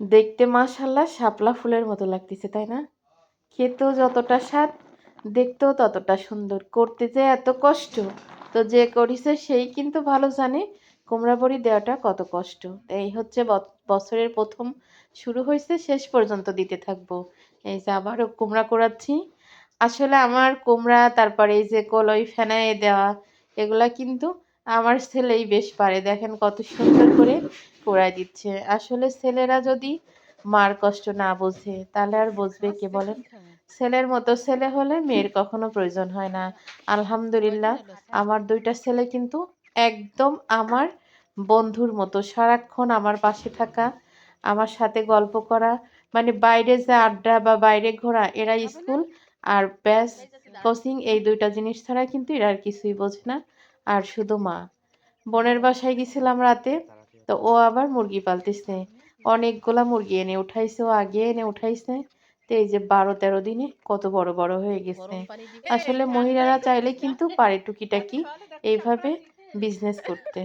দেখতে মাশাআল্লাহ শাপলা ফুলের মতো লাগতেছে, তাই না? খেতেও যতটা স্বাদ, দেখতেও ততটা সুন্দর। করতে যে এত কষ্ট, তো যে করিছে সেই কিন্তু ভালো জানে কুমড়া বড়ি দেওয়াটা কত কষ্ট। তো এই হচ্ছে বছরের ১ম শুরু হইছে, শেষ পর্যন্ত দিতে থাকবো। এই যে আবারও কুমড়া কুড়াচ্ছি। আসলে আমার কুমড়া, তারপরে এই যে কলই ফেনায়ে দেওয়া, এগুলা কিন্তু আমার ছেলেই বেশ পারে। দেখেন কত সুন্দর করে কুড়ায় দিচ্ছে। আসলে ছেলেরা যদি মার কষ্ট না বোঝে, তাহলে আর বুঝবে কে বলেন? ছেলের মতো ছেলে হলে মেয়ের কখনো প্রয়োজন হয় না। আলহামদুলিল্লাহ আমার ২ টা ছেলে কিন্তু একদম আমার বন্ধুর মতো। সারাক্ষণ আমার পাশে থাকা, আমার সাথে গল্প করা, মানে বাইরে যে আড্ডা বা বাইরে ঘোরা, এরা স্কুল আর ব্যাস কোচিং, এই ২ টা জিনিস ছাড়া কিন্তু এরা আর কিছুই বোঝে না। আর শুধু মা। বোনের বাসায় গেছিলাম রাতে, তো ও আবার মুরগি পালতিছে। অনেকগুলা মুরগি এনে উঠাইছে, ও আগে এনে উঠাইছে। তো এই যে ১২-১৩ দিনে কত বড় বড় হয়ে গেছে। আসলে মহিলারা চাইলে কিন্তু পারে টুকিটাকি এইভাবে বিজনেস করতে।